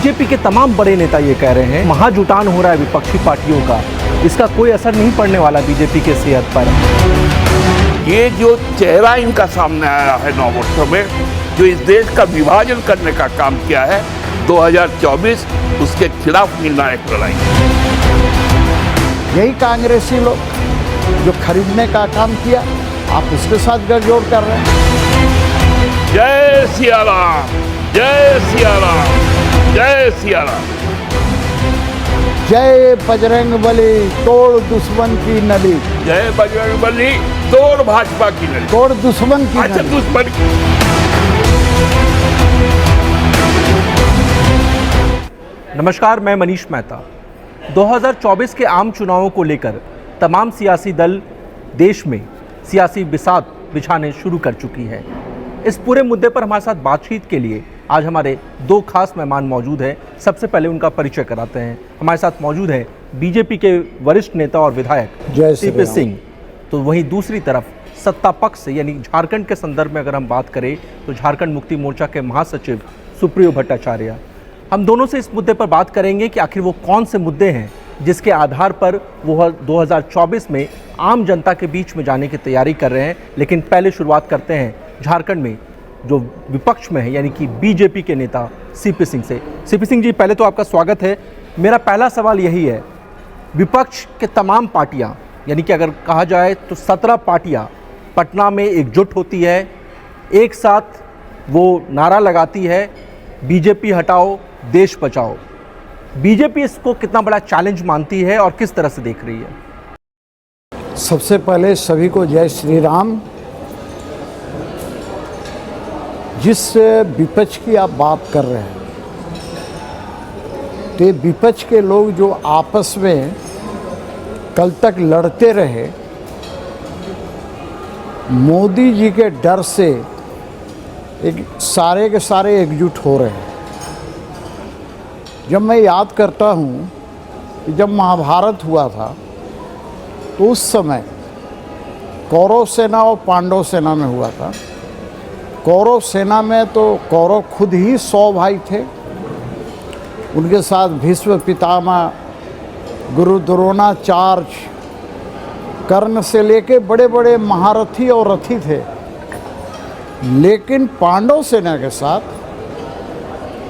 BJP के तमाम बड़े नेता ये कह रहे हैं महाजुटान हो रहा है विपक्षी पार्टियों का, इसका कोई असर नहीं पड़ने वाला बीजेपी के सेहत पर। ये जो चेहरा इनका सामने आया है 9 वर्षों में, जो इस देश का विभाजन करने का काम किया है, 2024 उसके खिलाफ निर्णायक लड़ाई। यही कांग्रेसी लोग जो खरीदने का काम किया, आप उसके साथ गठजोड़ कर रहे हैं। जय सिया राम, जय सिया राम, जय सिया राम। जय बजरंग बली, तोड़ दुश्मन की नली। जय बजरंग बली, तोड़ भाजपा की नली, तोड़ दुश्मन की अच्छा नली। दुश्मन की। नमस्कार, मैं मनीष मेहता। 2024 के आम चुनावों को लेकर तमाम सियासी दल देश में सियासी बिसात बिछाने शुरू कर चुकी है। इस पूरे मुद्दे पर हमारे साथ बातचीत के लिए आज हमारे दो खास मेहमान मौजूद हैं। सबसे पहले उनका परिचय कराते हैं। हमारे साथ मौजूद हैं बीजेपी के वरिष्ठ नेता और विधायक सीपी सिंह। तो वहीं दूसरी तरफ सत्ता पक्ष से यानी झारखंड के संदर्भ में अगर हम बात करें तो झारखंड मुक्ति मोर्चा के महासचिव सुप्रियो भट्टाचार्य। हम दोनों से इस मुद्दे पर बात करेंगे कि आखिर वो कौन से मुद्दे हैं जिसके आधार पर वो 2024 में आम जनता के बीच में जाने की तैयारी कर रहे हैं। लेकिन पहले शुरुआत करते हैं झारखंड में जो विपक्ष में है यानी कि बीजेपी के नेता सीपी सिंह से। सीपी सिंह जी, पहले तो आपका स्वागत है। मेरा पहला सवाल यही है, विपक्ष के तमाम पार्टियां यानी कि अगर कहा जाए तो 17 पार्टियां पटना में एकजुट होती है, एक साथ वो नारा लगाती है बीजेपी हटाओ देश बचाओ। बीजेपी इसको कितना बड़ा चैलेंज मानती है और किस तरह से देख रही है? सबसे पहले सभी को जय श्री राम। जिस विपक्ष की आप बात कर रहे हैं, तो ये विपक्ष के लोग जो आपस में कल तक लड़ते रहे, मोदी जी के डर से एक सारे के सारे एकजुट हो रहे हैं। जब मैं याद करता हूँ कि जब महाभारत हुआ था तो उस समय कौरव सेना और पांडव सेना में हुआ था। कौरव सेना में तो कौरव खुद ही 100 भाई थे, उनके साथ भीष्म पितामह, गुरु द्रोणाचार्य, कर्ण से लेके बड़े बड़े महारथी और रथी थे। लेकिन पांडव सेना के साथ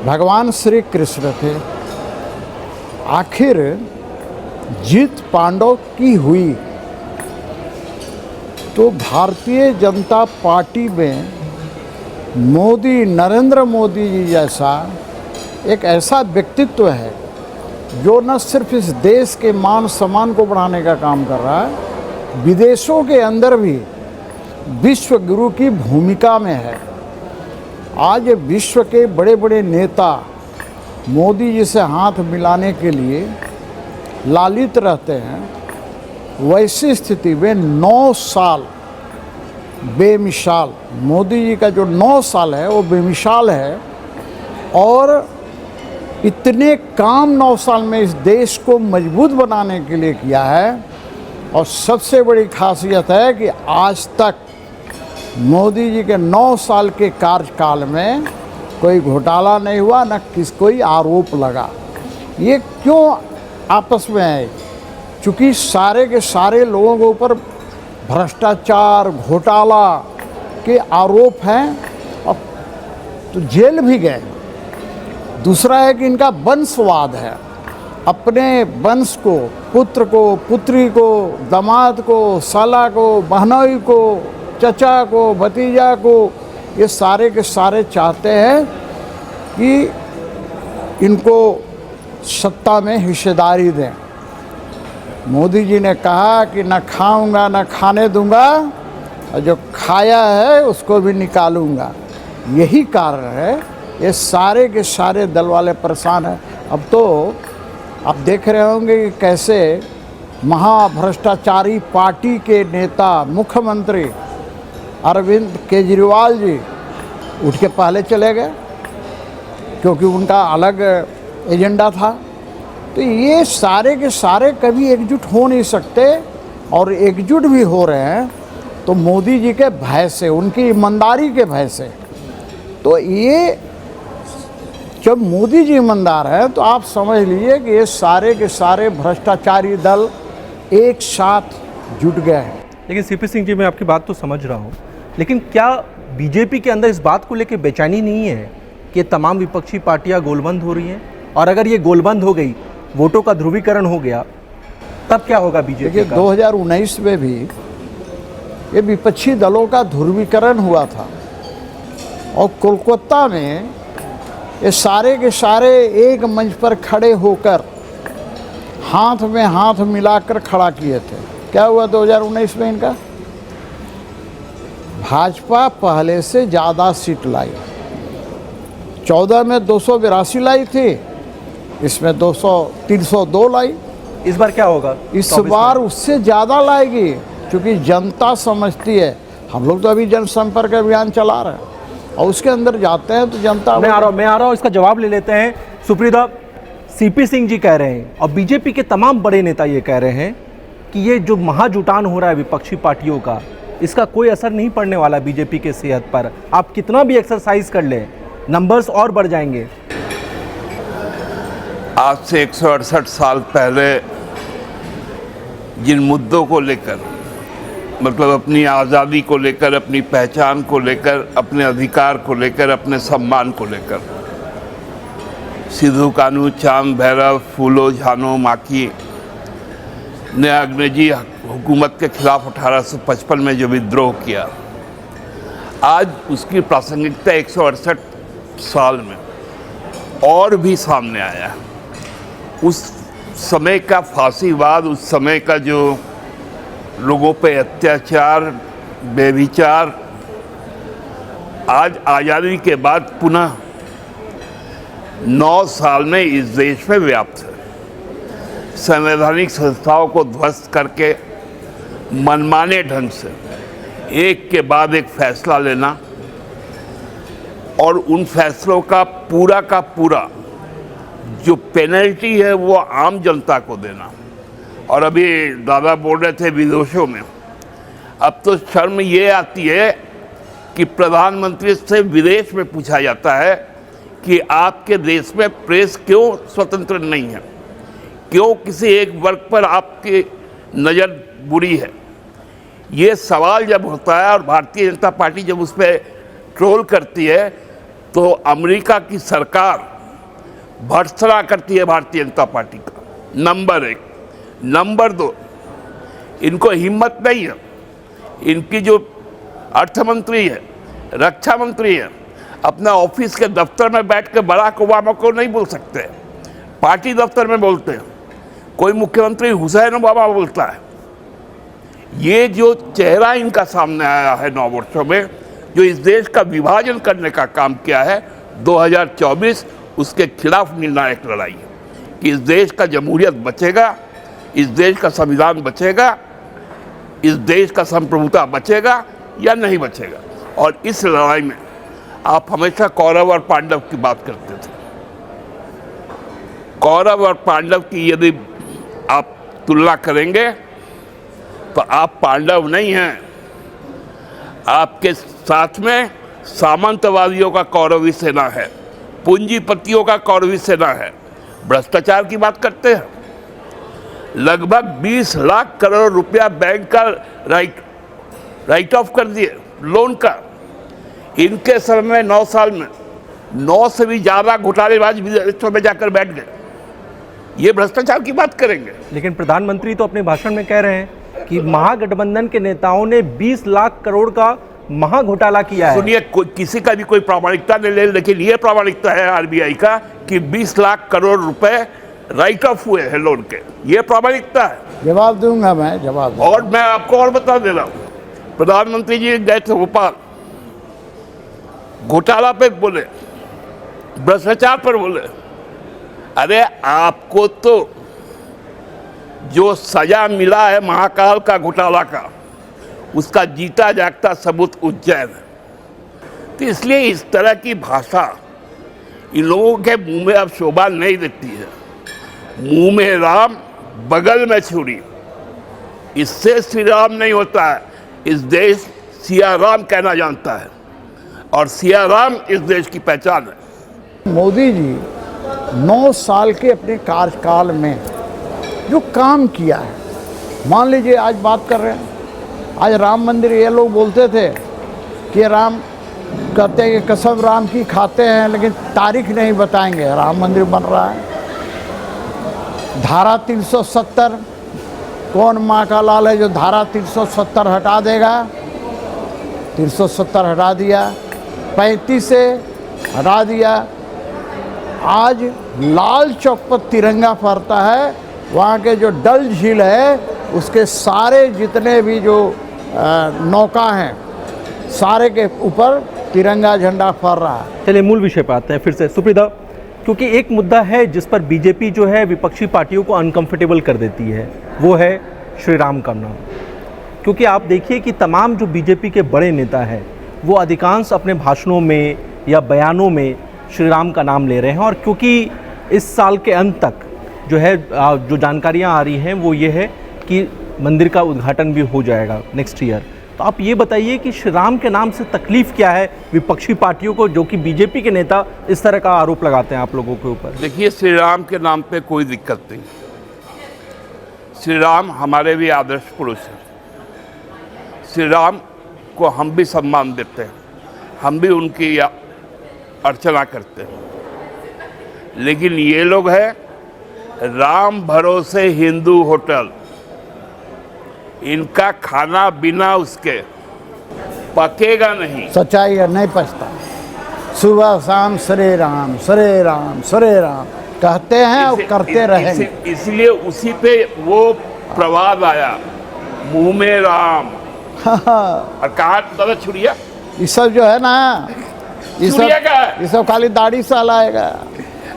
भगवान श्री कृष्ण थे। आखिर जीत पांडव की हुई। तो भारतीय जनता पार्टी में मोदी, नरेंद्र मोदी जी जैसा एक ऐसा व्यक्तित्व है जो न सिर्फ इस देश के मान सम्मान को बढ़ाने का काम कर रहा है, विदेशों के अंदर भी विश्व गुरु की भूमिका में है। आज विश्व के बड़े बड़े नेता मोदी जी से हाथ मिलाने के लिए लालित रहते हैं। वैसी स्थिति में 9 साल बेमिसाल, मोदी जी का जो 9 साल है वो बेमिसाल है। और इतने काम 9 साल में इस देश को मजबूत बनाने के लिए किया है। और सबसे बड़ी खासियत है कि आज तक मोदी जी के 9 साल के कार्यकाल में कोई घोटाला नहीं हुआ, न कोई आरोप लगा। ये क्यों आपस में है? चूँकि सारे के सारे लोगों के ऊपर भ्रष्टाचार, घोटाला के आरोप हैं और तो जेल भी गए। दूसरा है कि इनका वंशवाद है। अपने वंश को, पुत्र को, पुत्री को, दामाद को, साला को, बहनोई को, चचा को, भतीजा को, ये सारे के सारे चाहते हैं कि इनको सत्ता में हिस्सेदारी दें। मोदी जी ने कहा कि न खाऊंगा न खाने दूंगा, और जो खाया है उसको भी निकालूंगा। यही कारण है ये सारे के सारे दल वाले परेशान हैं। अब तो आप देख रहे होंगे कि कैसे महाभ्रष्टाचारी पार्टी के नेता मुख्यमंत्री अरविंद केजरीवाल जी उठ के पहले चले गए, क्योंकि उनका अलग एजेंडा था। तो ये सारे के सारे कभी एकजुट हो नहीं सकते, और एकजुट भी हो रहे हैं तो मोदी जी के भय से, उनकी ईमानदारी के भय से। तो ये जब मोदी जी ईमानदार हैं तो आप समझ लीजिए कि ये सारे के सारे भ्रष्टाचारी दल एक साथ जुट गए हैं। लेकिन सीपी सिंह जी, मैं आपकी बात तो समझ रहा हूँ, लेकिन क्या बीजेपी के अंदर इस बात को लेकर बेचैनी नहीं है कि ये तमाम विपक्षी पार्टियां गोलबंद हो रही हैं? और अगर ये गोलबंद हो गई, वोटों का ध्रुवीकरण हो गया, तब क्या होगा बीजेपी देखिए, का? 2019 में भी ये विपक्षी दलों का ध्रुवीकरण हुआ था और कोलकाता में ये सारे के सारे एक मंच पर खड़े होकर हाथ में हाथ मिलाकर खड़ा किए थे। क्या हुआ 2019 में इनका? भाजपा पहले से ज़्यादा सीट लाई। 14 में 282 लाई थी, इसमें 302 लाई। इस बार क्या होगा? इस 24 बार में? उससे ज़्यादा लाएगी, क्योंकि जनता समझती है। हम लोग तो अभी जनसंपर्क अभियान चला रहे हैं और उसके अंदर जाते हैं तो जनता। मैं आ रहा हूँ, इसका जवाब ले लेते हैं। सुप्रीता, सीपी सिंह जी कह रहे हैं और बीजेपी के तमाम बड़े नेता ये कह रहे हैं कि ये जो महाजुटान हो रहा है विपक्षी पार्टियों का, इसका कोई असर नहीं पड़ने वाला बीजेपी के सेहत पर। आप कितना भी एक्सरसाइज कर लें, नंबर्स और बढ़ जाएंगे। आज से 168 साल पहले जिन मुद्दों को लेकर, मतलब अपनी आज़ादी को लेकर, अपनी पहचान को लेकर, अपने अधिकार को लेकर, अपने सम्मान को लेकर सिद्धू कानू, चांद भैरव, फूलो झानो माकी ने अंग्रेजी हुकूमत के खिलाफ 1855 में जो विद्रोह किया, आज उसकी प्रासंगिकता 168 साल में और भी सामने आया है। उस समय का फांसीवाद, उस समय का जो लोगों पे अत्याचार, बेविचार, आज आज़ादी के बाद पुनः 9 साल में इस देश में व्याप्त है। संवैधानिक संस्थाओं को ध्वस्त करके मनमाने ढंग से एक के बाद एक फैसला लेना और उन फैसलों का पूरा जो पेनल्टी है वो आम जनता को देना। और अभी दादा बोल रहे थे विदेशों में, अब तो शर्म ये आती है कि प्रधानमंत्री से विदेश में पूछा जाता है कि आपके देश में प्रेस क्यों स्वतंत्र नहीं है, क्यों किसी एक वर्ग पर आपकी नज़र बुरी है। ये सवाल जब होता है और भारतीय जनता पार्टी जब उस पर ट्रोल करती है तो अमेरिका की सरकार भर्त्सना करती है भारतीय जनता पार्टी का। नंबर 1। नंबर 2, इनको हिम्मत नहीं है, इनकी जो अर्थ मंत्री है, रक्षा मंत्री है, अपना ऑफिस के दफ्तर में बैठ के बराक ओबामा को नहीं बोल सकते, पार्टी दफ्तर में बोलते हैं। कोई मुख्यमंत्री हुसैन ओबामा बोलता है। ये जो चेहरा इनका सामने आया है 9 वर्षों में, जो इस देश का विभाजन करने का काम किया है, 2024 उसके खिलाफ निर्णायक लड़ाई है कि इस देश का जमहूरियत बचेगा, इस देश का संविधान बचेगा, इस देश का संप्रभुता बचेगा या नहीं बचेगा। और इस लड़ाई में आप हमेशा कौरव और पांडव की बात करते थे। कौरव और पांडव की यदि आप तुलना करेंगे तो आप पांडव नहीं हैं, आपके साथ में सामंतवादियों का कौरवी सेना है, पूंजीपतियों का कौरवी सेना है। भ्रष्टाचार की बात करते हैं, लगभग 20 लाख करोड़ रुपया बैंक का राइट ऑफ कर दिए, लोन का। इनके समय में 9 साल में 9 से भी ज़्यादा घोटालेबाज विदेशों में जाकर बैठ गए। ये भ्रष्टाचार की बात करेंगे। लेकिन प्रधानमंत्री तो अपने भाषण में कह रहे हैं कि महागठबंधन के नेताओं ने 20 लाख करोड़ का महाघोटाला किया है। सुनिए, किसी का भी कोई प्रामाणिकता नहीं ले, लेकिन ये प्रामाणिकता है आरबीआई का कि 20 लाख करोड़ रुपए राइट ऑफ हुए हैं लोन के। ये प्रामाणिकता है। जवाब दूंगा मैं, जवाब दूंगा। और मैं आपको और बता दे रहा हूँ, प्रधानमंत्री जी गए थे भोपाल, घोटाला पे बोले, भ्रष्टाचार पर बोले। अरे आपको तो जो सजा मिला है महाकाल का घोटाला का, उसका जीता जागता सबूत उज्जैन है। तो इसलिए इस तरह की भाषा इन लोगों के मुंह में अब शोभा नहीं देती है। मुंह में राम, बगल में छुरी, इससे श्री राम नहीं होता है। इस देश सिया राम कहना जानता है और सिया राम इस देश की पहचान है। मोदी जी 9 साल के अपने कार्यकाल में जो काम किया है, मान लीजिए आज बात कर रहे हैं, आज राम मंदिर, ये लोग बोलते थे कि राम, कहते हैं कि कसम राम की खाते हैं लेकिन तारीख नहीं बताएंगे, राम मंदिर बन रहा है। धारा 370, कौन माँ का लाल है जो धारा 370 हटा देगा? 370 हटा दिया, 35 से हटा दिया। आज लाल चौक पर तिरंगा फहरता है, वहाँ के जो डल झील है उसके सारे जितने भी जो नौका हैं सारे के ऊपर तिरंगा झंडा फहर रहा है। चलिए मूल विषय पर आते हैं फिर से सुप्रीदा, क्योंकि एक मुद्दा है जिस पर बीजेपी जो है विपक्षी पार्टियों को अनकंफर्टेबल कर देती है, वो है श्री राम का नाम। क्योंकि आप देखिए कि तमाम जो बीजेपी के बड़े नेता हैं वो अधिकांश अपने भाषणों में या बयानों में श्री राम का नाम ले रहे हैं, और क्योंकि इस साल के अंत तक जो है जो जानकारियां आ रही हैं वो ये है कि मंदिर का उद्घाटन भी हो जाएगा नेक्स्ट ईयर। तो आप ये बताइए कि श्री राम के नाम से तकलीफ़ क्या है विपक्षी पार्टियों को, जो कि बीजेपी के नेता इस तरह का आरोप लगाते हैं आप लोगों के ऊपर? देखिए, श्री राम के नाम पे कोई दिक्कत नहीं। श्री राम हमारे भी आदर्श पुरुष हैं। श्री राम को हम भी सम्मान देते हैं, हम भी उनकी अर्चना करते हैं। लेकिन ये लोग हैं राम भरोसे हिंदू होटल, इनका खाना बिना उसके पकेगा नहीं। सच्चाई है, नहीं पछता। सुबह शाम श्री राम श्री राम श्री राम कहते हैं और करते रहेंगे। इसलिए उसी पे वो प्रवाद आया, मुंह में राम। और कहा दादा छुड़िया, ये सब जो है ना, ये सब खाली दाढ़ी सहलाएगा।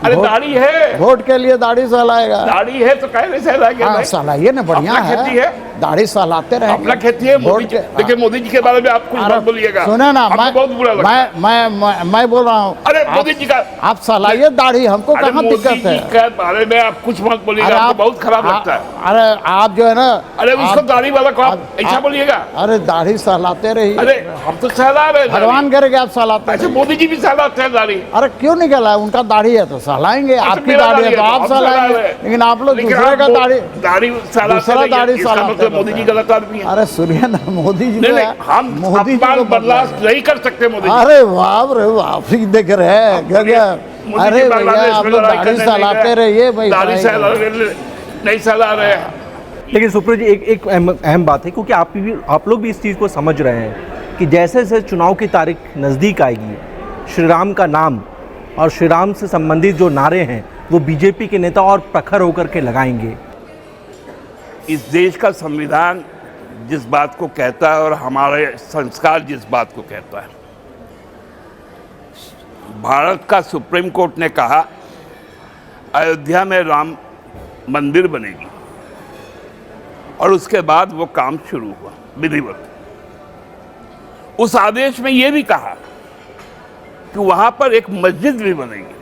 अरे दाढ़ी है, वोट के लिए दाढ़ी सहलाएगा। दाढ़ी है तो कहने सहलाएंगे। हाँ, सहलाइए ना, बढ़िया है, दाढ़ी सहलाते रहेंगे। अपना खेती है। देखिए मोदी जी के बारे में आप कुछ मत बोलिएगा। सुने ना, बहुत बुरा लगता है। मैं बोल रहा हूँ, अरे मोदी जी का आप सहलाइए दाढ़ी, हमको कहाँ दिक्कत है? मोदी जी के बारे में आप कुछ मत बोलिएगा, आपको बहुत खराब लगता है। अरे आप जो है ना, अरे उसको दाढ़ी वाला को आप ऐसा बोलिएगा? अरे दाढ़ी सहलाते रहिए। अरे हम तो सहला रहे, भगवान करेगा आप सहलाते। अच्छा, मोदी जी भी सहलाते हैं दाढ़ी? अरे क्यों नहीं कहला, उनका दाढ़ी है तो सहलाएंगे, आपकी दाढ़ी है तो आप सहलाएंगे, लेकिन आप लोग दूसरे का दाढ़ी दूसरा दाढ़ी सहलाते। मोदी जी गलत आदमी है। अरे सुनिए ना, मोदी जी हम मोदी जी को बर्दाश्त नहीं कर सकते। मोदी, अरे बाप रे बाप, देख रहे हैं गजब। अरे भैया आप लोग दाढ़ी सहलाते रहिए भाई, दाढ़ी नहीं सहला रहे हैं। लेकिन सुप्रीत जी, एक अहम बात है, क्योंकि आप लोग भी इस चीज़ को समझ रहे हैं कि जैसे जैसे चुनाव की तारीख नज़दीक आएगी, श्री राम का नाम और श्री राम से संबंधित जो नारे हैं वो बीजेपी के नेता और प्रखर होकर के लगाएंगे। इस देश का संविधान जिस बात को कहता है और हमारे संस्कार जिस बात को कहता है, भारत का सुप्रीम कोर्ट ने कहा अयोध्या में राम मंदिर बनेगी, और उसके बाद वो काम शुरू हुआ विधिवत। उस आदेश में ये भी कहा कि वहां पर एक मस्जिद भी बनेगी।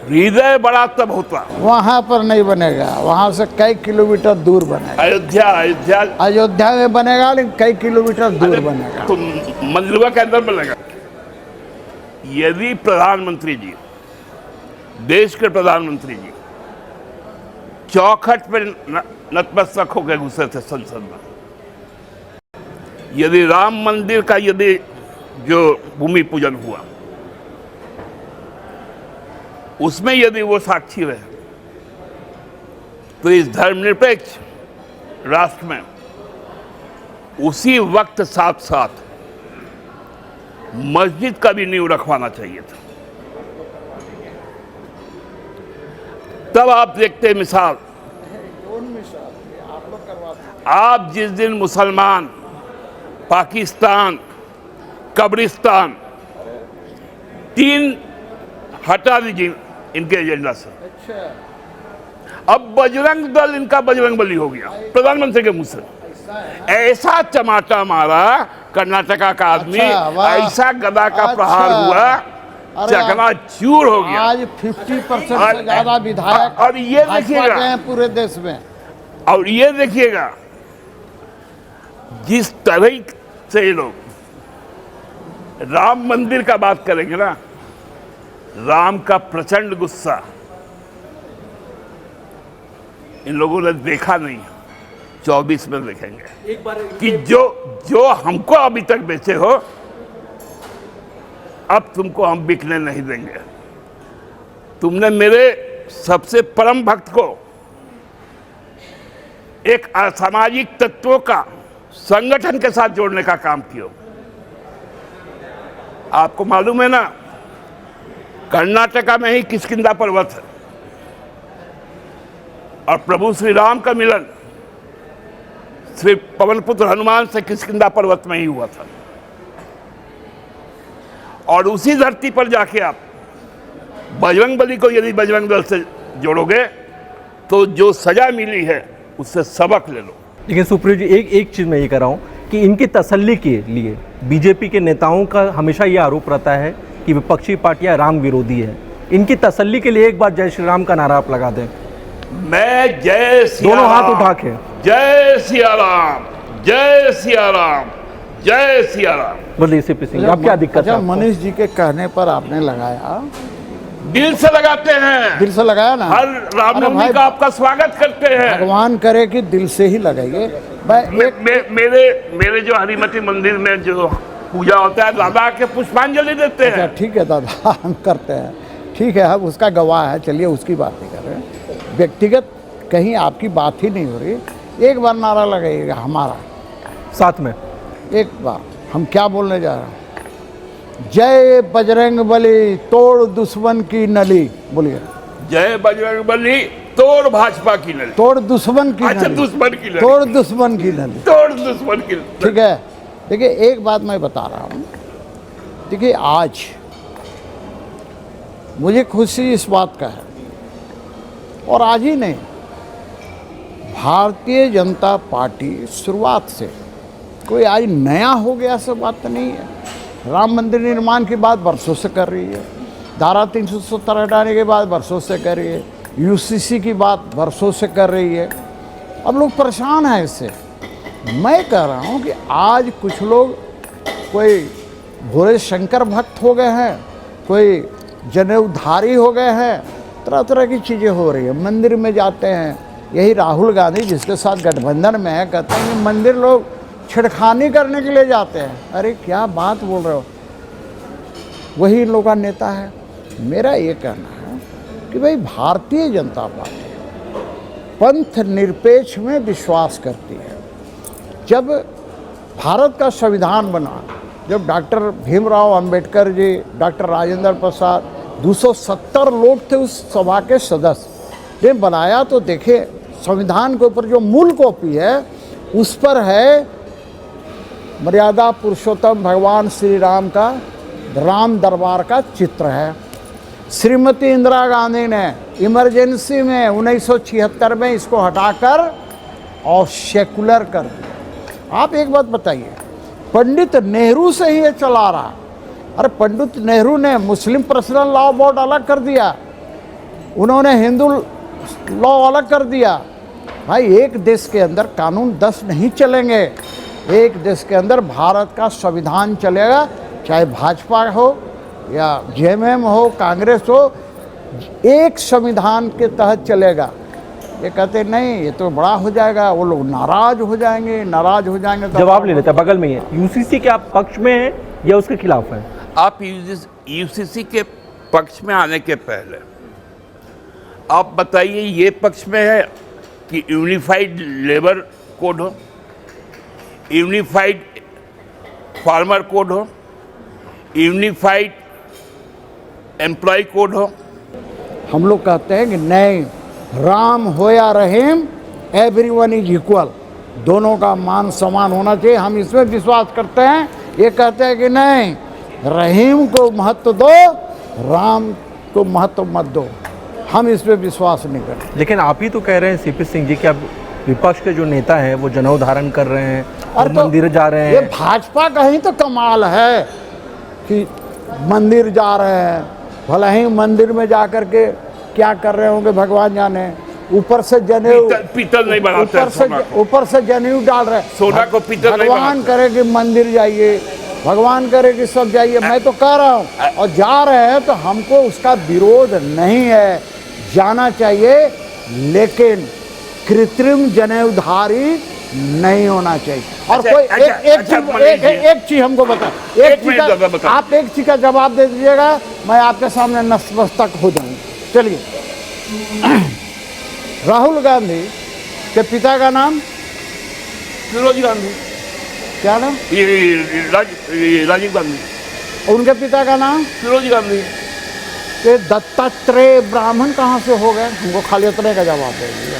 हृदय बड़ा तब होता, वहाँ पर नहीं बनेगा, वहाँ से कई किलोमीटर दूर बनेगा। अयोध्या में बनेगा, लेकिन कई किलोमीटर दूर बनेगा, तो मंदिरवा के अंदर बनेगा। यदि प्रधानमंत्री जी, देश के प्रधानमंत्री जी चौखट पर नतमस्तक होकर घुसे थे संसद में, यदि राम मंदिर का यदि जो भूमि पूजन हुआ उसमें यदि वो साक्षी रहे, तो इस धर्मनिरपेक्ष राष्ट्र में उसी वक्त साथ साथ मस्जिद का भी नींव रखवाना चाहिए था। तब आप देखते मिसाल, आप जिस दिन मुसलमान पाकिस्तान कब्रिस्तान 3 हटा दीजिए इनके एजेंडा से। अब बजरंग दल इनका बजरंग बली हो गया प्रधानमंत्री के मुंह से। ऐसा चमाटा मारा कर्नाटका का आदमी, ऐसा गदा का प्रहार हुआ, चकना चूर हो गया। आज 50% से ज्यादा विधायक और ये देखिएगा पूरे देश में, और ये देखिएगा जिस तरह से ये लोग राम मंदिर का बात करेंगे ना, राम का प्रचंड गुस्सा इन लोगों ने देखा नहीं, 24 में देखेंगे एक बार कि जो हमको अभी तक बेचे हो, अब तुमको हम बिकने नहीं देंगे। तुमने मेरे सबसे परम भक्त को एक असामाजिक तत्वों का संगठन के साथ जोड़ने का काम किया। आपको मालूम है ना, कर्नाटका में ही किष्किंधा पर्वत है और प्रभु श्री राम का मिलन श्री पवन पुत्र हनुमान से किष्किंधा पर्वत में ही हुआ था। और उसी धरती पर जाके आप बजरंगबली को यदि बजरंग दल से जोड़ोगे तो जो सजा मिली है उससे सबक ले लो। लेकिन सुप्रियो जी, एक चीज़ मैं ये कह रहा हूँ कि इनकी तसल्ली के लिए बीजेपी के नेताओं का हमेशा ये आरोप रहता है कि विपक्षी पार्टियां राम विरोधी है। इनकी तसल्ली के लिए एक बार जय श्री राम का नारा आप लगा दें। मैं जय सिया दोनों हाथ राम, उठा के जय सिया राम, जय सिया राम, जय सिया राम। बोलिए सीपी सिंह, आप क्या दिक्कत है आपको? मनीष जी के कहने पर आपने लगाया, दिल से लगाते हैं, दिल से लगाया ना। हर रामनवमी का आपका स्वागत करते हैं। भगवान करे कि दिल से ही लगाइए। मेरे जो हरिमती मंदिर में जो पूजा होता है, दादा के पुष्पांजलि देते हैं। अच्छा ठीक है दादा, हम करते हैं, ठीक है, हम उसका गवाह है, चलिए उसकी बात नहीं कर रहे हैं। व्यक्तिगत कहीं आपकी बात ही नहीं हो रही। एक बार नारा लगाइएगा हमारा साथ में, एक बार। हम क्या बोलने जा रहे हैं? जय बजरंग बली, तोड़ दुश्मन की नली। बोलिए, जय बजरंग बली, तोड़ भाजपा की नली। तोड़ दुश्मन की अच्छा, नली। दुश्मन की नली। तोड़ दुश्मन की नली। तोड़ दुश्मन की नली। ठीक है। देखिए एक बात मैं बता रहा हूँ, देखिए आज मुझे खुशी इस बात का है, और आज ही नहीं, भारतीय जनता पार्टी शुरुआत से कोई आज नया हो गया ऐसा बात तो नहीं है। राम मंदिर निर्माण की बात वर्षों से कर रही है, धारा 370 हटाने के बाद वर्षों से कर रही है, यूसीसी की बात वर्षों से कर रही है। अब लोग परेशान हैं इससे। मैं कह रहा हूँ कि आज कुछ लोग कोई भोले शंकर भक्त हो गए हैं, कोई जनेऊधारी हो गए हैं, तरह तरह की चीज़ें हो रही है। मंदिर में जाते हैं, यही राहुल गांधी जिसके साथ गठबंधन में है, कहते हैं कि मंदिर लोग छिड़खानी करने के लिए जाते हैं। अरे क्या बात बोल रहे हो, वही इन लोगों का नेता है। मेरा ये कहना है कि भाई भारतीय जनता पार्टी पंथ निरपेक्ष में विश्वास करती है। जब भारत का संविधान बना, जब डॉक्टर भीमराव अंबेडकर जी, डॉक्टर राजेंद्र प्रसाद, 270 लोग थे उस सभा के सदस्य, ने बनाया, तो देखे संविधान के ऊपर जो मूल कॉपी है उस पर है मर्यादा पुरुषोत्तम भगवान श्री राम का राम दरबार का चित्र है। श्रीमती इंदिरा गांधी ने इमरजेंसी में 1976 में इसको हटाकर और सेकुलर कर दिया। आप एक बात बताइए, पंडित नेहरू से ही ये चला रहा। अरे पंडित नेहरू ने मुस्लिम पर्सनल लॉ बोर्ड अलग कर दिया, उन्होंने हिंदू लॉ अलग कर दिया। भाई एक देश के अंदर कानून 10 नहीं चलेंगे, एक देश के अंदर भारत का संविधान चलेगा, चाहे भाजपा हो या जेएमएम हो, कांग्रेस हो, एक संविधान के तहत चलेगा। ये कहते नहीं ये तो बड़ा हो जाएगा, वो लोग नाराज हो जाएंगे, नाराज हो जाएंगे। तो जवाब ले लेते हैं, बगल में ही है। यूसीसी के आप पक्ष में हैं या उसके खिलाफ हैं? आप यूसीसी के पक्ष में आने के पहले आप बताइए, ये पक्ष में है कि यूनिफाइड लेबर कोड हो, यूनिफाइड फार्मर कोड हो, यूनिफाइड एम्प्लॉय कोड हो? हम लोग कहते हैं कि नहीं, राम हो या रहीम, एवरीवन इज इक्वल, दोनों का मान समान होना चाहिए। हम इसमें विश्वास करते हैं। ये कहते हैं कि नहीं, रहीम को महत्व दो, राम को महत्व मत दो। हम इस पर विश्वास नहीं करते। लेकिन आप ही तो कह रहे हैं सीपी सिंह जी कि अब विपक्ष के जो नेता हैं वो जनेऊ धारण कर रहे हैं और मंदिर जा रहे हैं। ये भाजपा का ही तो कमाल है कि मंदिर जा रहे हैं, भले ही मंदिर में जा कर के क्या कर रहे होंगे भगवान जाने। ऊपर से जनेऊ पीतल नहीं बनाते, ऊपर से जनेऊ डाल रहे हैं। सोना को पीतल नहीं भगवान करे कि मंदिर जाइए, भगवान करे कि सब जाइए, मैं तो कह रहा हूँ, और जा रहे हैं तो हमको उसका विरोध नहीं है, जाना चाहिए, लेकिन कृत्रिम जनेऊधारी नहीं होना चाहिए। और अच्छा, कोई अच्छा, एक चीज हमको बता, एक मिनट दादा बता। आप एक चीज का जवाब दे दीजिएगा, मैं आपके सामने नतमस्तक हो जाऊंगा। चलिए, राहुल गांधी के पिता का नाम? फिरोज गांधी। क्या नाम? राजीव गांधी। उनके पिता का नाम? फिरोज गांधी। कि दत्तात्रेय ब्राह्मण कहाँ से हो गए? हमको खाली उतने का जवाब दे दीजिए।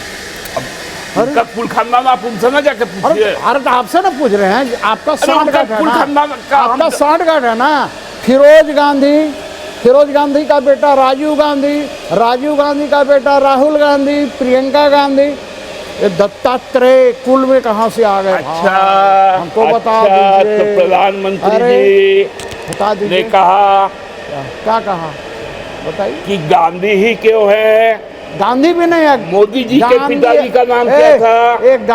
उनका कुल खानदान आप उनसे ना जाके पूछिए। अरे तो आपसे ना पूछ रहे हैं, आपका सांठ गांठ है कुल ना, खानदान का आपका सांठ गांठ है ना। फिरोज गांधी का बेटा राजीव गांधी का बेटा राहुल गांधी, प्रियंका गांधी, ये दत्तात्रेय कुल में कहाँ से आ गए? अच्छा, हमको बता अच्छा, दीजिए। तो प्रधानमंत्री अरे, जी बता ने दीजिए। कहा क्या कहा बताइए? कि गांधी ही क्यों है? गांधी भी नहीं है, मोदी जी के गांधी पिताजी का नाम है। क्या था? एक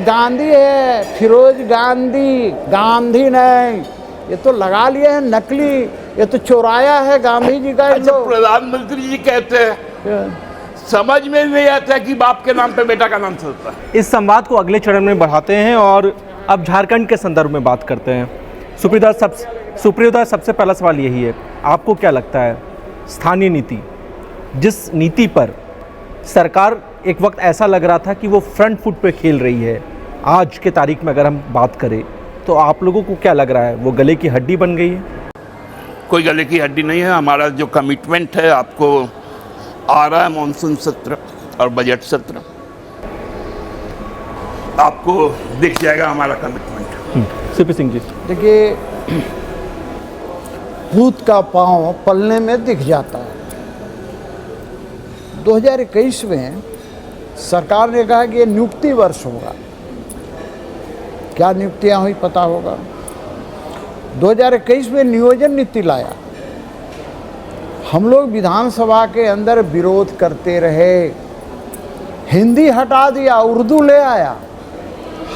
गांधी है, फिरोज गांधी, गांधी नहीं। ये तो लगा लिए हैं नकली, ये तो चुराया है गांधी जी का। अच्छा, प्रधानमंत्री जी कहते हैं समझ में नहीं आता कि बाप के नाम पे बेटा का नाम चलता है। इस संवाद को अगले चरण में बढ़ाते हैं और अब झारखंड के संदर्भ में बात करते हैं। सुप्रियोदा, सबसे पहला सवाल यही है, आपको क्या लगता है स्थानीय नीति, जिस नीति पर सरकार एक वक्त ऐसा लग रहा था कि वो फ्रंट फुट पे खेल रही है, आज के तारीख में अगर हम बात करें तो आप लोगों को क्या लग रहा है, वो गले की हड्डी बन गई है? कोई गले की हड्डी नहीं है। हमारा जो कमिटमेंट है, आपको आ रहा है मानसून सत्र और बजट सत्र, आपको दिख जाएगा हमारा कमिटमेंट। सीपी सिंह जी, देखिए, भूत का पांव पलने में दिख जाता है। 2021 में सरकार ने कहा कि ये नियुक्ति वर्ष होगा। क्या नियुक्तियां हुई पता होगा। 2021 में नियोजन नीति लाया, हम लोग विधानसभा के अंदर विरोध करते रहे, हिंदी हटा दिया, उर्दू ले आया,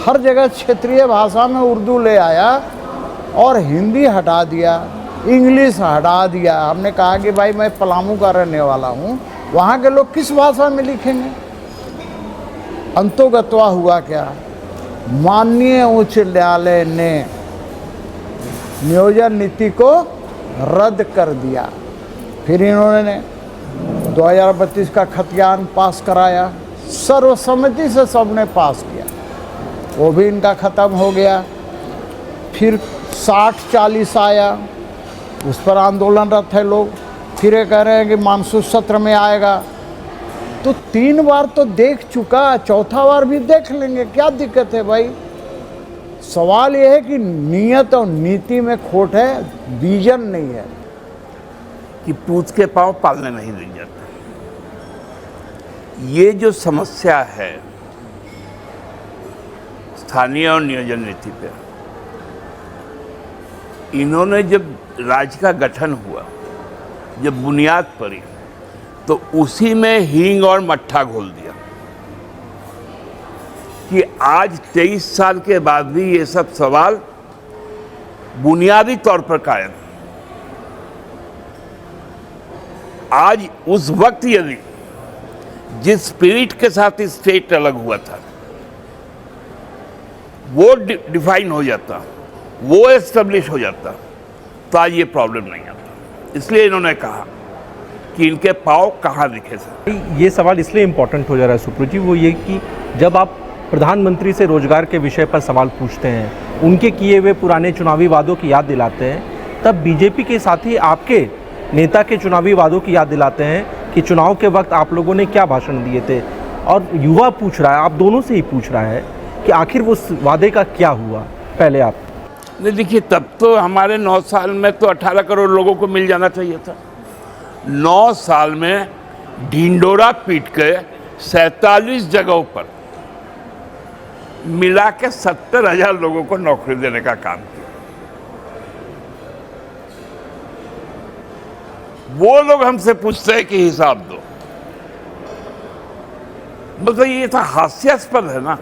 हर जगह क्षेत्रीय भाषा में उर्दू ले आया और हिंदी हटा दिया, इंग्लिश हटा दिया। हमने कहा कि भाई मैं पलामू का रहने वाला हूँ, वहाँ के लोग किस भाषा में लिखेंगे? अंतोगत्वा हुआ क्या, माननीय उच्च न्यायालय ने नियोजन नीति को रद्द कर दिया। फिर इन्होंने 2032 का खतियान पास कराया, सर्वसम्मति से सबने पास किया, वो भी इनका ख़त्म हो गया। फिर 60-40 आया, उस पर आंदोलनरत है लोग, फिर ये कह रहे हैं कि मानसून सत्र में आएगा। तो 3 बार तो देख चुका, चौथा बार भी देख लेंगे, क्या दिक्कत है भाई? सवाल यह है कि नियत और नीति में खोट है, विजन नहीं है। कि पूछ के पाँव पालने नहीं दी जाते। ये जो समस्या है स्थानीय और नियोजन नीति पे, इन्होंने जब राज्य का गठन हुआ, जब बुनियाद पड़ी, तो उसी में हींग और मट्ठा घोल दिया कि आज 23 साल के बाद भी ये सब सवाल बुनियादी तौर पर कायम। आज उस वक्त यदि जिस स्पिरिट के साथ स्टेट अलग हुआ था वो डिफाइन हो जाता, वो एस्टेब्लिश हो जाता, तो आज ये प्रॉब्लम नहीं आता। इसलिए इन्होंने कहा कि इनके पाँव कहाँ दिखे सर। ये सवाल इसलिए इम्पोर्टेंट हो जा रहा है सुप्रू जी, वो ये कि जब आप प्रधानमंत्री से रोजगार के विषय पर सवाल पूछते हैं, उनके किए हुए पुराने चुनावी वादों की याद दिलाते हैं, तब बीजेपी के साथ ही आपके नेता के चुनावी वादों की याद दिलाते हैं कि चुनाव के वक्त आप लोगों ने क्या भाषण दिए थे। और युवा पूछ रहा है, आप दोनों से ही पूछ रहा है कि आखिर वो वादे का क्या हुआ। पहले आप नहीं, देखिए, तब तो हमारे 9 साल में तो 18 करोड़ लोगों को मिल जाना चाहिए था। 9 साल में ढिंडोरा पीट के 47 जगहों पर मिला के 70,000 लोगों को नौकरी देने का काम किया। वो लोग हमसे पूछते हैं कि हिसाब दो, मतलब ये तो हास्यास्पद है ना।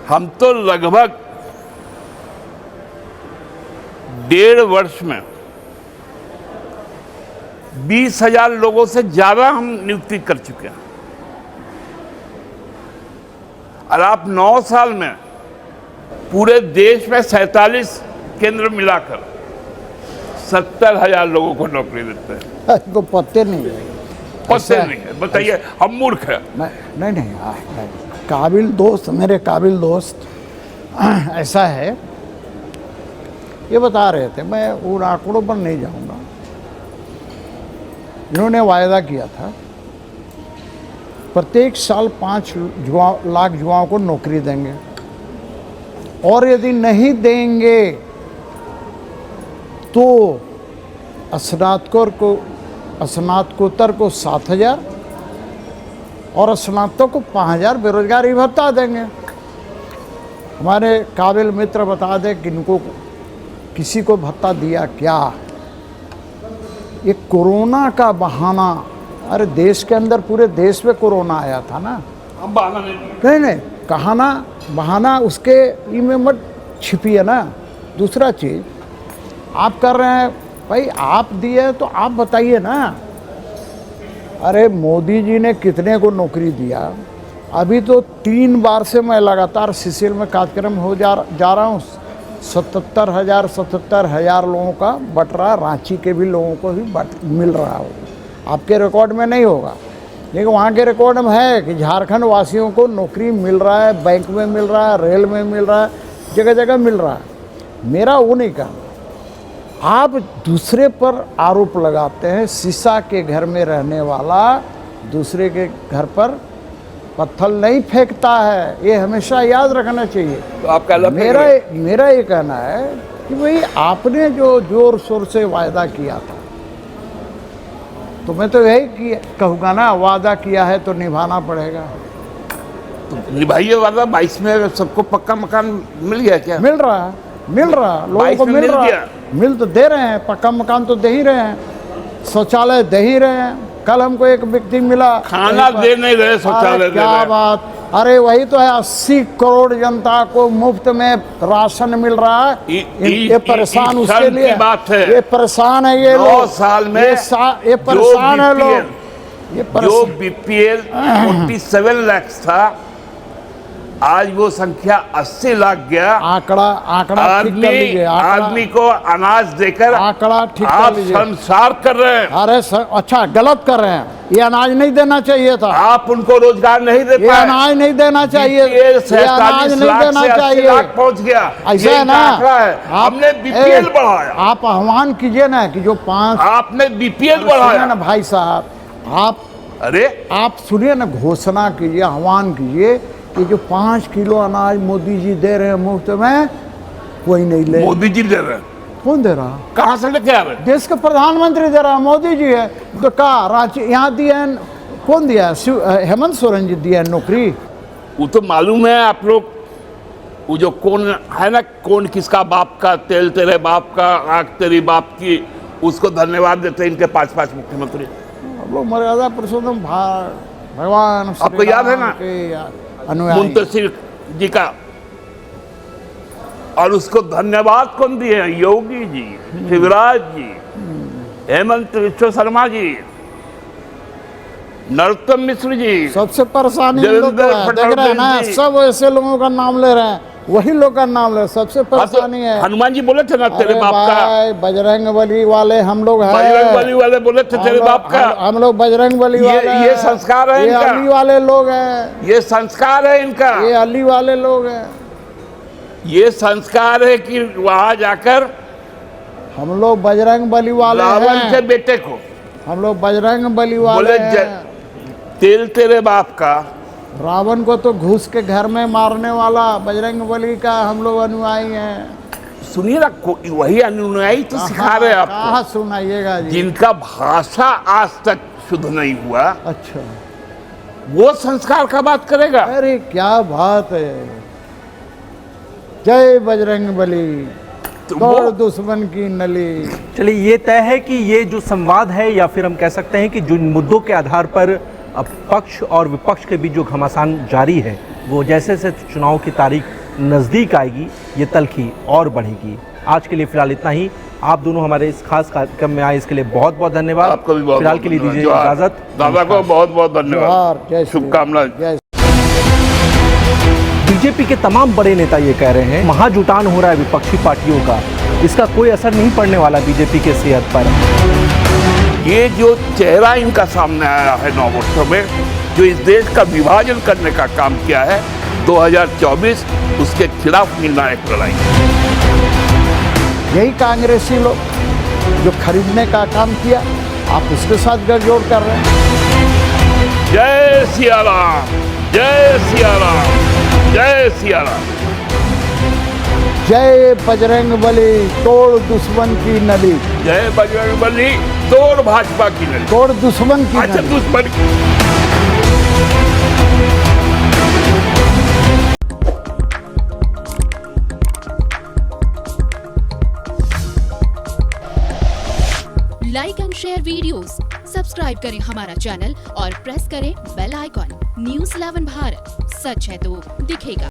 हम तो लगभग डेढ़ वर्ष में 20,000 लोगों से ज्यादा हम नियुक्ति कर चुके हैं। और आप 9 साल में पूरे देश में 47 केंद्र मिलाकर 70,000 लोगों को नौकरी देते हैं। इनको पत्ते नहीं है, पत्ते नहीं है, बताइए हम मूर्ख हैं। नहीं नहीं, काबिल दोस्त, मेरे काबिल दोस्त ऐसा है, ये बता रहे थे, मैं उन आंकड़ों पर नहीं जाऊंगा। इन्होंने वायदा किया था प्रत्येक साल 5 लाख युवाओं को नौकरी देंगे, और यदि नहीं देंगे तो स्नातकोत्तर को 7,000 और स्नातक को 5,000 बेरोजगारी भत्ता देंगे। हमारे काबिल मित्र बता दें कि इनको किसी को भत्ता दिया क्या? ये कोरोना का बहाना, अरे देश के अंदर पूरे देश में कोरोना आया था ना, हम बहाना नहीं, नहीं कहाना बहाना उसके में मत छिपिए ना। दूसरा चीज़ आप कर रहे हैं, भाई आप दिए तो आप बताइए ना। अरे मोदी जी ने कितने को नौकरी दिया? अभी तो 3 बार से मैं लगातार सीसीएल में कार्यक्रम हो जा रहा हूँ। 77,000 लोगों का बट रहा, रांची के भी लोगों को भी मिल रहा हो। आपके रिकॉर्ड में नहीं होगा, लेकिन वहाँ के रिकॉर्ड में है कि झारखंड वासियों को नौकरी मिल रहा है, बैंक में मिल रहा है, रेल में मिल रहा है, जगह जगह मिल रहा है। मेरा वो नहीं कहना। आप दूसरे पर आरोप लगाते हैं। शीशा के घर में रहने वाला दूसरे के घर पर पत्थर नहीं फेंकता है, ये हमेशा याद रखना चाहिए। तो आप क्या मेरा ये कहना है कि भाई आपने जो जोर शोर से वायदा किया था, तो मैं तो यही कहूँगा ना, वादा किया है तो निभाना पड़ेगा। तो निभाइए वादा। 22 में सबको पक्का मकान मिल गया क्या? मिल रहा लोगों को मिल रहा, मिल तो दे रहे हैं, पक्का मकान तो दे ही रहे हैं, शौचालय दे ही रहे हैं। कल हमको एक व्यक्ति मिला, खाना दे नहीं रहे, शौचालय दे रहे। क्या बात! अरे वही तो है, 80 करोड़ जनता को मुफ्त में राशन मिल रहा है। ये परेशान उसके लिए बात है, ये परेशान है ये 9 साल में ये परेशान है लोग। जो बीपीएल 47 लाख था, आज वो संख्या 80 लाख गया। आंकड़ा ठीक कर लीजिए। आदमी को अनाज देकर आंकड़ा ठीक कर आप लीजिए। संसार कर रहे हैं। अरे अच्छा, गलत कर रहे हैं। ये अनाज नहीं देना चाहिए था। आप उनको रोजगार नहीं दे पाए। ये अनाज नहीं देना चाहिए, ये अनाज नहीं देना चाहिए। पहुंच गया, ऐसा है ना। हमने बीपीएल बढ़ाया। आप आह्वान कीजिए ना कि जो 5 आपने बीपीएल बढ़ाया ना भाई साहब, आप सुनिए ना, घोषणा कीजिए, आह्वान कीजिए कि जो 5 किलो अनाज मोदी जी दे रहे हैं मुफ्त में, कोई नहीं ले। मोदी जी दे रहे हैं? कौन दे रहा? कहाँ से लेके आ रहे? देश के प्रधानमंत्री दे रहा, मोदी जी है। तो कहा रांची यहाँ दिया है, कौन दिया? हेमंत सोरेन जी दिया है नौकरी। वो तो मालूम है आप लोग, वो जो कौन है ना, कौन किसका बाप का तेल तेरे बाप का, आग तेरी बाप की, उसको धन्यवाद देते हैं इनके 5 मुख्यमंत्री। अब लोग मर्यादा पुरुषोत्तम भगवान आपको याद है ना मुंतशिर जी का, और उसको धन्यवाद कौन दिए? योगी जी, शिवराज जी, हेमंत विश्व शर्मा जी, नरोत्तम मिश्र जी। सबसे परेशानी लोग देख रहे हैं ना, सब ऐसे लोगों का नाम ले रहे हैं, वही लोग का नाम ले। सबसे परेशानी है, हनुमान जी बोले थे ना तेरे बाप का, बजरंगबली वाले हम लोग हैं। बजरंगबली वाले बोले थे तेरे बाप का। हम लोग बजरंगबली वाले, ये संस्कार है इनका। अली वाले लोग हैं, ये संस्कार है इनका। ये अली वाले लोग हैं। ये संस्कार है कि वहां जाकर हम लोग बजरंगबली वाले रावण हैं। के बेटे को हम लोग बजरंगबली वाले हैं। तेल तेरे बाप का। रावण को तो घुस के घर में मारने वाला बजरंगबली का हम लोग अनुयायी हैं। सुनिए ना, वही अनुयायी तो सिखा रहे हैं आपको। कहाँ सुनाइएगा जी? जिनका भाषा आज तक शुद्ध नहीं हुआ, अच्छा, वो संस्कार का बात करेगा? अरे क्या बात है। जय बजरंगबली, तोड़ दुश्मन की नली। चलिए, ये तय है कि ये जो संवाद है, या फिर हम कह सकते हैं कि जिन मुद्दों के आधार पर पक्ष और विपक्ष के बीच जो घमासान जारी है, वो जैसे जैसे चुनाव की तारीख नज़दीक आएगी, ये तल्खी और बढ़ेगी। आज के लिए फिलहाल इतना ही। आप दोनों हमारे इस खास कार्यक्रम में आए, इसके लिए बहुत बहुत धन्यवाद। आपको भी बहुत फिलहाल के लिए दीजिए धन्यवाद। इजाजत। दादा को बहुत बहुत धन्यवाद, जोहार, जय श्री राम। शुभकामनाएं। जय बीजेपी के तमाम बड़े नेता ये कह रहे हैं महाजुटान हो रहा है विपक्षी पार्टियों का, इसका कोई असर नहीं पड़ने वाला बीजेपी के सेहत पर। ये जो चेहरा इनका सामने आया है 9 वर्षों में, जो इस देश का विभाजन करने का काम किया है, 2024 उसके खिलाफ निर्णायक लड़ाई। यही कांग्रेसी लोग जो खरीदने का काम किया, आप इसके साथ गठजोड़ कर रहे हैं। जय सिया राम, जय सिया राम, जय सिया राम। जय बजरंग बली, तोड़ दुश्मन की नली। जय बजरंगबली, तोड़ भाजपा की नली। तोड़ दुश्मन की अच्छा नली। दुश्मन like and share videos, subscribe करें हमारा चैनल और प्रेस करें बेल आइकॉन। न्यूज़ 11 भारत, सच है तो दिखेगा।